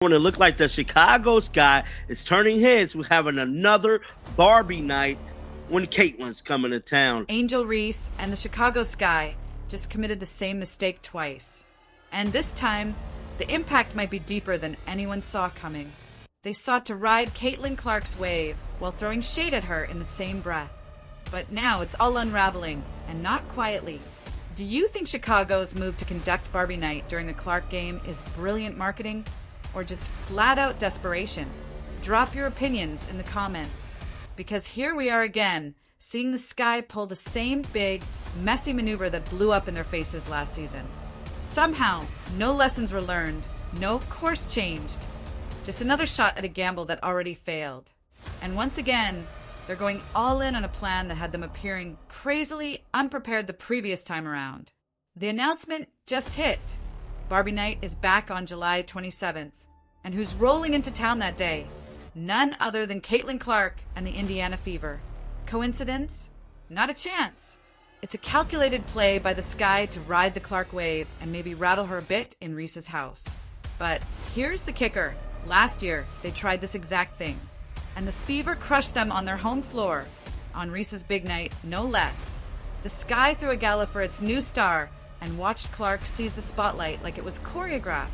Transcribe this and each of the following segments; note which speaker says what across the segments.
Speaker 1: When it looked like the Chicago Sky is turning heads with having another Barbie night when Caitlin's coming to town.
Speaker 2: Angel Reese and the Chicago Sky just committed the same mistake twice. And this time, the impact might be deeper than anyone saw coming. They sought to ride Caitlin Clark's wave while throwing shade at her in the same breath. But now it's all unraveling, and not quietly. Do you think Chicago's move to conduct Barbie night during the Clark game is brilliant marketing? Or just flat-out desperation? Drop your opinions in the comments. Because here we are again, seeing the Sky pull the same big, messy maneuver that blew up in their faces last season. Somehow, no lessons were learned, no course changed. Just another shot at a gamble that already failed. And once again, they're going all in on a plan that had them appearing crazily unprepared the previous time around. The announcement just hit. Barbie night is back on July 27th. And who's rolling into town that day? None other than Caitlin Clark and the Indiana Fever. Coincidence? Not a chance. It's a calculated play by the Sky to ride the Clark wave and maybe rattle her a bit in Reese's house. But here's the kicker. Last year, they tried this exact thing. And the Fever crushed them on their home floor. On Reese's big night, no less. The Sky threw a gala for its new star and watched Clark seize the spotlight like it was choreographed.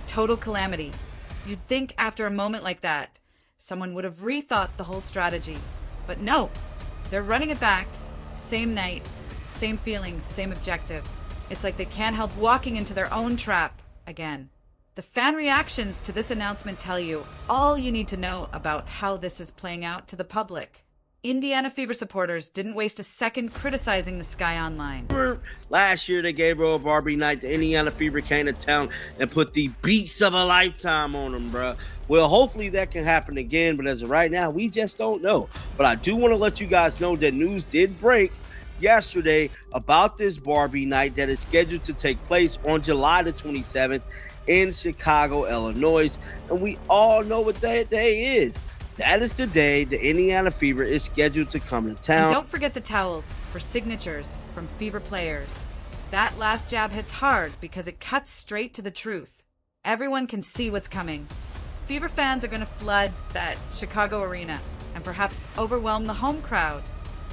Speaker 2: Total calamity. You'd think after a moment like that, someone would have rethought the whole strategy. But no, they're running it back. Same night, same feelings, same objective. It's like they can't help walking into their own trap again. The fan reactions to this announcement tell you all you need to know about how this is playing out to the public. Indiana Fever supporters didn't waste a second criticizing the Sky online.
Speaker 1: Last year, they gave her a Barbie night. The Indiana Fever came to town and put the beats of a lifetime on them, bruh. Well, hopefully that can happen again, but as of right now, we just don't know. But I do want to let you guys know that news did break yesterday about this Barbie night that is scheduled to take place on July the 27th in Chicago, Illinois. And we all know what that day is. That is the day the Indiana Fever is scheduled to come to town.
Speaker 2: And don't forget the towels for signatures from Fever players. That last jab hits hard because it cuts straight to the truth. Everyone can see what's coming. Fever fans are going to flood that Chicago arena and perhaps overwhelm the home crowd.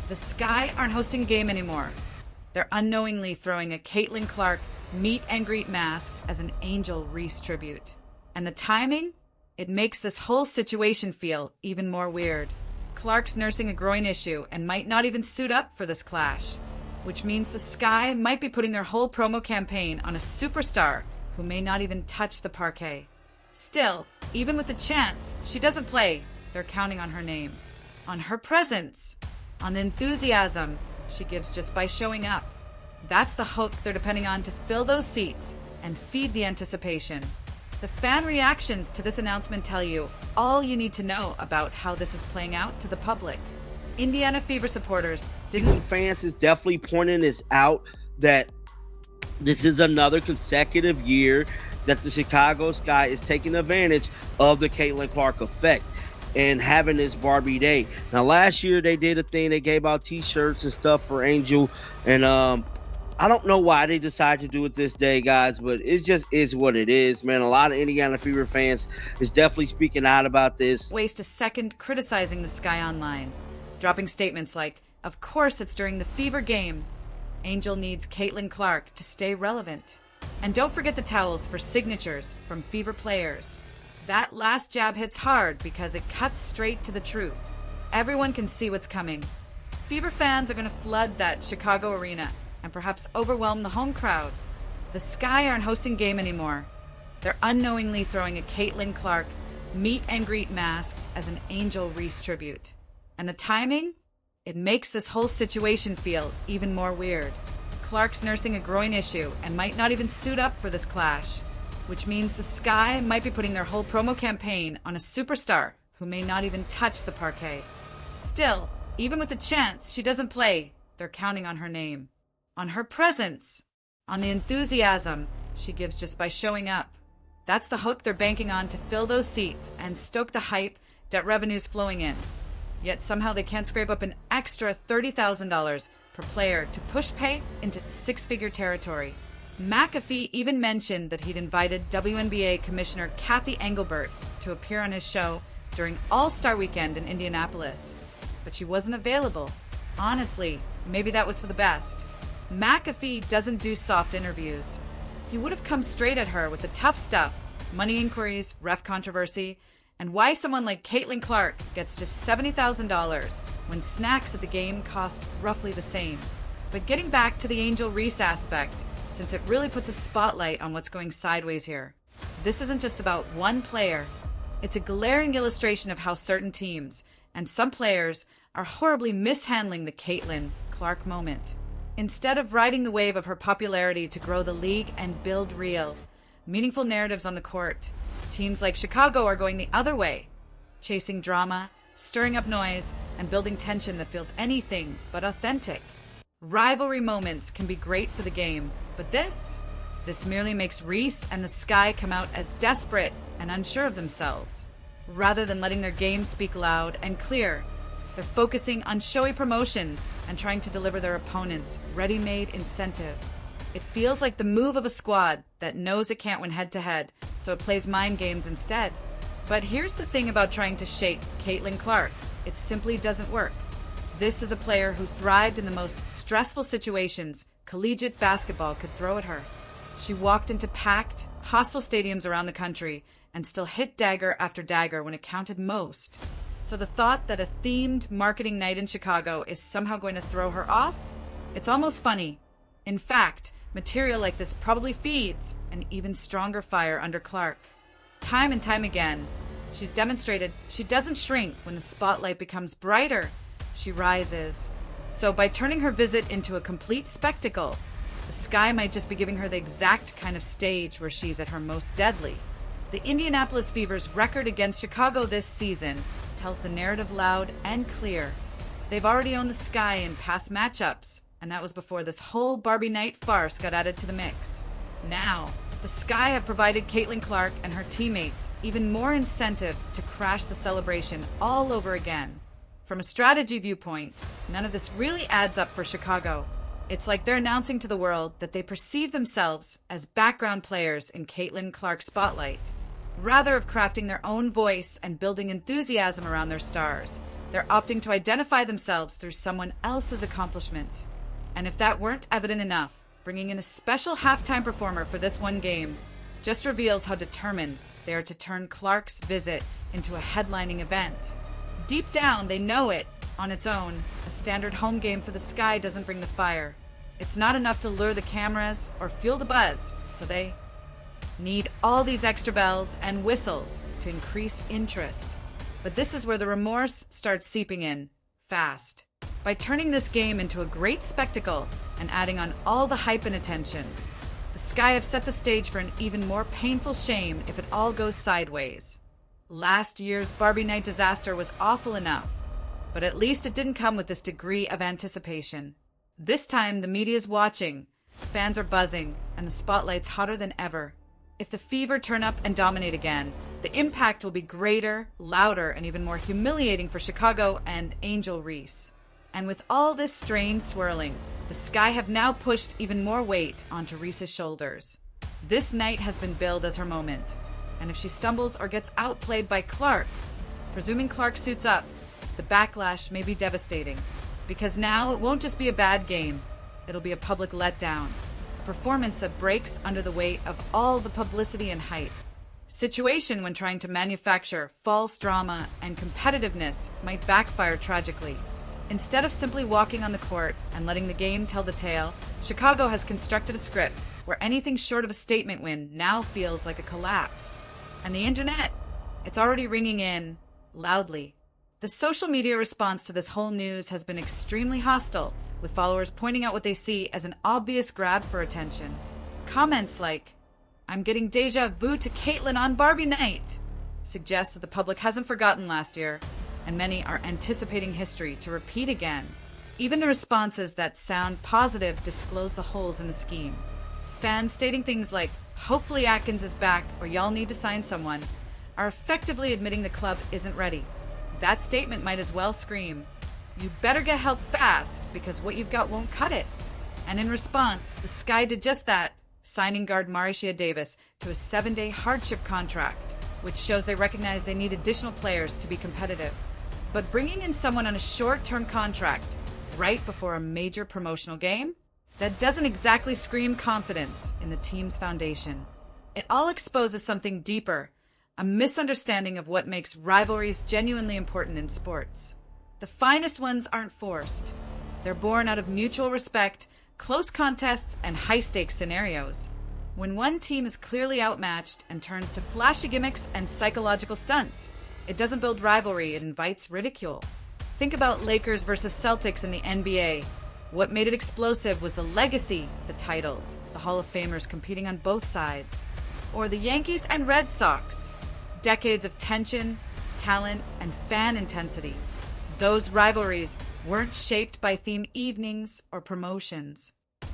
Speaker 2: The Sky aren't hosting a game anymore. They're unknowingly throwing a Caitlin Clark meet and greet mask as an Angel Reese tribute. And the timing? It makes this whole situation feel even more weird. Clark's nursing a groin issue and might not even suit up for this clash, which means the Sky might be putting their whole promo campaign on a superstar who may not even touch the parquet. Still, even with the chance she doesn't play, they're counting on her name, on her presence, on the enthusiasm she gives just by showing up. That's the hook they're depending on to fill those seats and feed the anticipation. The fan reactions to this announcement tell you all you need to know about how this is playing out to the public. Indiana Fever supporters didn't...
Speaker 1: Fans is definitely pointing this out, that this is another consecutive year that the Chicago Sky is taking advantage of the Caitlin Clark effect and having this Barbie day. Now, last year they did a thing. They gave out t-shirts and stuff for Angel, and I don't know why they decided to do it this day, guys, but it just is what it is, man. A lot of Indiana Fever fans is definitely speaking out about this.
Speaker 2: Waste a second criticizing the Sky online, dropping statements like, of course it's during the Fever game. Angel needs Caitlin Clark to stay relevant. And don't forget the towels for signatures from Fever players. That last jab hits hard because it cuts straight to the truth. Everyone can see what's coming. Fever fans are going to flood that Chicago arena and perhaps overwhelm the home crowd. The Sky aren't hosting game anymore. They're unknowingly throwing a Caitlin Clark meet and greet masked as an Angel Reese tribute. And the timing? It makes this whole situation feel even more weird. Clark's nursing a groin issue and might not even suit up for this clash, which means the Sky might be putting their whole promo campaign on a superstar who may not even touch the parquet. Still, even with the chance she doesn't play, they're counting on her name, on her presence, on the enthusiasm she gives just by showing up. That's the hook they're banking on to fill those seats and stoke the hype that revenue's flowing in. Yet somehow they can't scrape up an extra $30,000 per player to push pay into six-figure territory. McAfee even mentioned that he'd invited WNBA Commissioner Kathy Engelbert to appear on his show during All-Star Weekend in Indianapolis, but she wasn't available. Honestly, maybe that was for the best. McAfee doesn't do soft interviews. He would have come straight at her with the tough stuff, money inquiries, ref controversy, and why someone like Caitlin Clark gets just $70,000 when snacks at the game cost roughly the same. But getting back to the Angel Reese aspect, since it really puts a spotlight on what's going sideways here. This isn't just about one player. It's a glaring illustration of how certain teams, and some players, are horribly mishandling the Caitlin Clark moment. Instead of riding the wave of her popularity to grow the league and build real, meaningful narratives on the court, teams like Chicago are going the other way, chasing drama, stirring up noise, and building tension that feels anything but authentic. Rivalry moments can be great for the game, but this merely makes Reese and the Sky come out as desperate and unsure of themselves. Rather than letting their game speak loud and clear, they're focusing on showy promotions and trying to deliver their opponents ready-made incentive. It feels like the move of a squad that knows it can't win head-to-head, so it plays mind games instead. But here's the thing about trying to shake Caitlin Clark. It simply doesn't work. This is a player who thrived in the most stressful situations collegiate basketball could throw at her. She walked into packed, hostile stadiums around the country and still hit dagger after dagger when it counted most. So the thought that a themed marketing night in Chicago is somehow going to throw her off? It's almost funny. In fact, material like this probably feeds an even stronger fire under Clark. Time and time again, she's demonstrated she doesn't shrink when the spotlight becomes brighter. She rises. So by turning her visit into a complete spectacle, the Sky might just be giving her the exact kind of stage where she's at her most deadly. The Indianapolis Fever's record against Chicago this season tells the narrative loud and clear. They've already owned the Sky in past matchups, and that was before this whole Barbie night farce got added to the mix. Now, the Sky have provided Caitlin Clark and her teammates even more incentive to crash the celebration all over again. From a strategy viewpoint, none of this really adds up for Chicago. It's like they're announcing to the world that they perceive themselves as background players in Caitlin Clark's spotlight. Rather of crafting their own voice and building enthusiasm around their stars, they're opting to identify themselves through someone else's accomplishment. And if that weren't evident enough, bringing in a special halftime performer for this one game just reveals how determined they are to turn Clark's visit into a headlining event. Deep down, they know it. On its own, a standard home game for the Sky doesn't bring the fire. It's not enough to lure the cameras or fuel the buzz, so they need all these extra bells and whistles to increase interest. But this is where the remorse starts seeping in, fast. By turning this game into a great spectacle and adding on all the hype and attention, the Sky have set the stage for an even more painful shame if it all goes sideways. Last year's Barbie night disaster was awful enough, but at least it didn't come with this degree of anticipation. This time, the media's watching, fans are buzzing, and the spotlight's hotter than ever. If the Fever turn up and dominate again, the impact will be greater, louder, and even more humiliating for Chicago and Angel Reese. And with all this strain swirling, the Sky have now pushed even more weight onto Reese's shoulders. This night has been billed as her moment, and if she stumbles or gets outplayed by Clark, presuming Clark suits up, the backlash may be devastating. Because now it won't just be a bad game, it'll be a public letdown. A performance that breaks under the weight of all the publicity and hype. Situation when trying to manufacture false drama and competitiveness might backfire tragically. Instead of simply walking on the court and letting the game tell the tale, Chicago has constructed a script where anything short of a statement win now feels like a collapse. And the internet, it's already ringing in loudly. The social media response to this whole news has been extremely hostile, with followers pointing out what they see as an obvious grab for attention. Comments like, "I'm getting deja vu to Caitlin on Barbie night," suggest that the public hasn't forgotten last year, and many are anticipating history to repeat again. Even the responses that sound positive disclose the holes in the scheme. Fans stating things like, "Hopefully Atkins is back," or "Y'all need to sign someone," are effectively admitting the club isn't ready. That statement might as well scream, "You better get help fast, because what you've got won't cut it." And in response, the Sky did just that, signing guard Marcia Davis to a 7-day hardship contract, which shows they recognize they need additional players to be competitive. But bringing in someone on a short-term contract right before a major promotional game? That doesn't exactly scream confidence in the team's foundation. It all exposes something deeper, a misunderstanding of what makes rivalries genuinely important in sports. The finest ones aren't forced. They're born out of mutual respect, close contests, and high-stakes scenarios. When one team is clearly outmatched and turns to flashy gimmicks and psychological stunts, it doesn't build rivalry, it invites ridicule. Think about Lakers versus Celtics in the NBA. What made it explosive was the legacy, the titles, the Hall of Famers competing on both sides. Or the Yankees and Red Sox. Decades of tension, talent, and fan intensity. Those rivalries weren't shaped by theme evenings or promotions.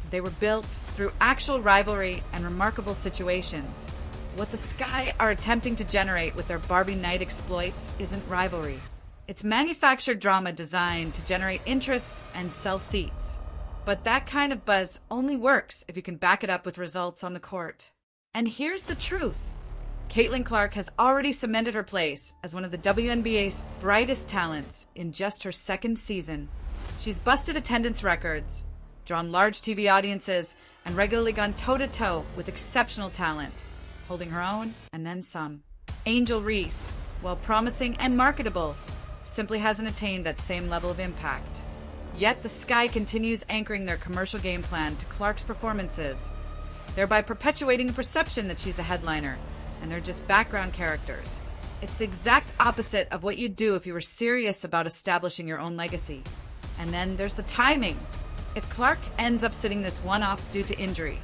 Speaker 2: They were built through actual rivalry and remarkable situations. What the Sky are attempting to generate with their Barbie night exploits isn't rivalry. It's manufactured drama designed to generate interest and sell seats. But that kind of buzz only works if you can back it up with results on the court. And here's the truth. Caitlin Clark has already cemented her place as one of the WNBA's brightest talents in just her second season. She's busted attendance records, drawn large TV audiences, and regularly gone toe-to-toe with exceptional talent, holding her own and then some. Angel Reese, while promising and marketable, simply hasn't attained that same level of impact. Yet the Sky continues anchoring their commercial game plan to Clark's performances, thereby perpetuating the perception that she's a headliner, and they're just background characters. It's the exact opposite of what you'd do if you were serious about establishing your own legacy. And then there's the timing. If Clark ends up sitting this one off due to injury,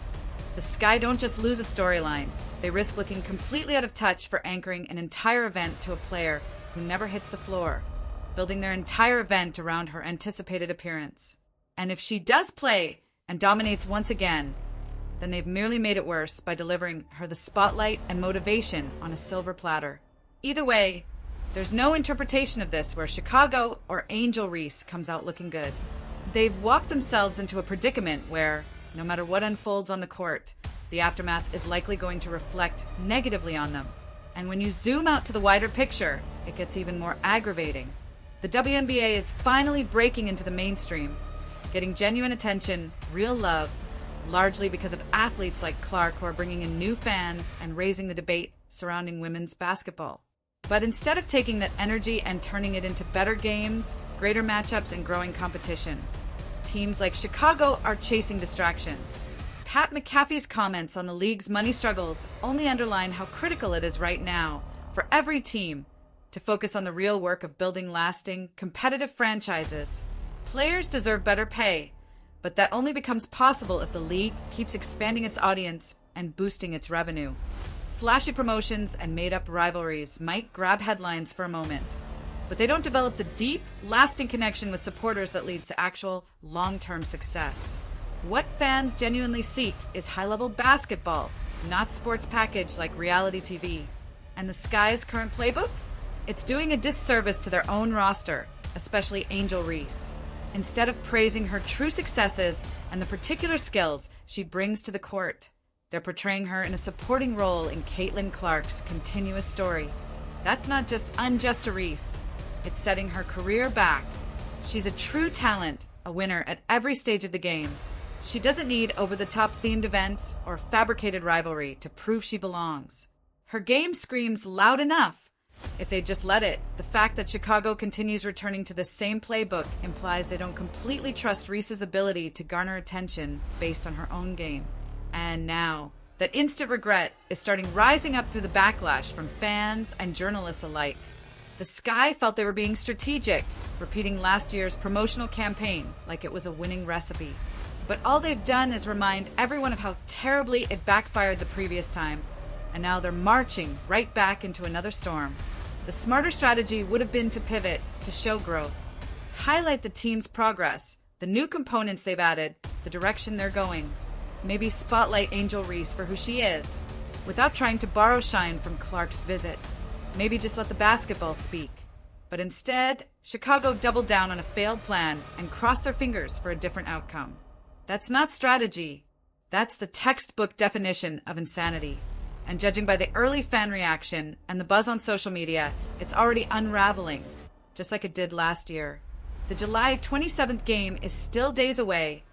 Speaker 2: the Sky don't just lose a storyline, they risk looking completely out of touch for anchoring an entire event to a player who never hits the floor, building their entire event around her anticipated appearance. And if she does play and dominates once again, then they've merely made it worse by delivering her the spotlight and motivation on a silver platter. Either way, there's no interpretation of this where Chicago or Angel Reese comes out looking good. They've walked themselves into a predicament where, no matter what unfolds on the court, the aftermath is likely going to reflect negatively on them. And when you zoom out to the wider picture, it gets even more aggravating. The WNBA is finally breaking into the mainstream, getting genuine attention, real love, largely because of athletes like Clark who are bringing in new fans and raising the debate surrounding women's basketball. But instead of taking that energy and turning it into better games, greater matchups, and growing competition, teams like Chicago are chasing distractions. Pat McAfee's comments on the league's money struggles only underline how critical it is right now for every team to focus on the real work of building lasting, competitive franchises. Players deserve better pay, but that only becomes possible if the league keeps expanding its audience and boosting its revenue. Flashy promotions and made-up rivalries might grab headlines for a moment, but they don't develop the deep, lasting connection with supporters that leads to actual, long-term success. What fans genuinely seek is high-level basketball, not sports package like reality TV. And the Sky's current playbook? It's doing a disservice to their own roster, especially Angel Reese. Instead of praising her true successes and the particular skills she brings to the court, they're portraying her in a supporting role in Caitlin Clark's continuous story. That's not just unjust to Reese. It's setting her career back. She's a true talent, a winner at every stage of the game. She doesn't need over-the-top themed events or fabricated rivalry to prove she belongs. Her game screams loud enough. If they just let it, the fact that Chicago continues returning to the same playbook implies they don't completely trust Reese's ability to garner attention based on her own game. And now, that instant regret is starting rising up through the backlash from fans and journalists alike. The Sky felt they were being strategic, repeating last year's promotional campaign like it was a winning recipe. But all they've done is remind everyone of how terribly it backfired the previous time, and now they're marching right back into another storm. The smarter strategy would have been to pivot, to show growth. Highlight the team's progress, the new components they've added, the direction they're going. Maybe spotlight Angel Reese for who she is, without trying to borrow shine from Clark's visit. Maybe just let the basketball speak. But instead, Chicago doubled down on a failed plan and crossed their fingers for a different outcome. That's not strategy. That's the textbook definition of insanity. And judging by the early fan reaction and the buzz on social media, it's already unraveling, just like it did last year. The July 27th game is still days away,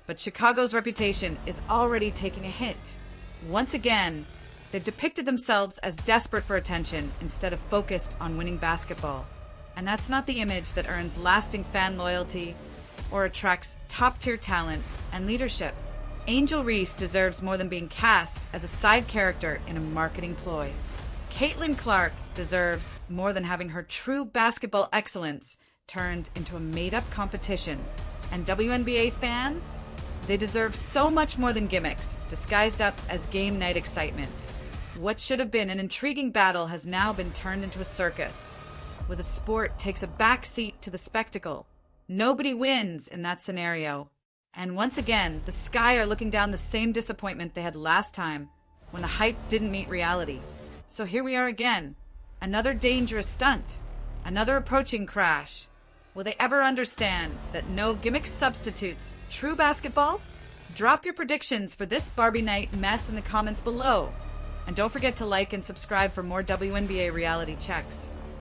Speaker 2: but Chicago's reputation is already taking a hit. Once again, they've depicted themselves as desperate for attention instead of focused on winning basketball. And that's not the image that earns lasting fan loyalty or attracts top-tier talent and leadership. Angel Reese deserves more than being cast as a side character in a marketing ploy. Caitlin Clark deserves more than having her true basketball excellence turned into a made-up competition. And WNBA fans? They deserve so much more than gimmicks, disguised up as game night excitement. What should have been an intriguing battle has now been turned into a circus, where the sport takes a backseat to the spectacle. Nobody wins in that scenario. And once again, the Sky are looking down the same disappointment they had last time, when the hype didn't meet reality. So here we are again. Another dangerous stunt. Another approaching crash. Will they ever understand that no gimmick substitutes true basketball? Drop your predictions for this Barbie night mess in the comments below. And don't forget to like and subscribe for more WNBA reality checks.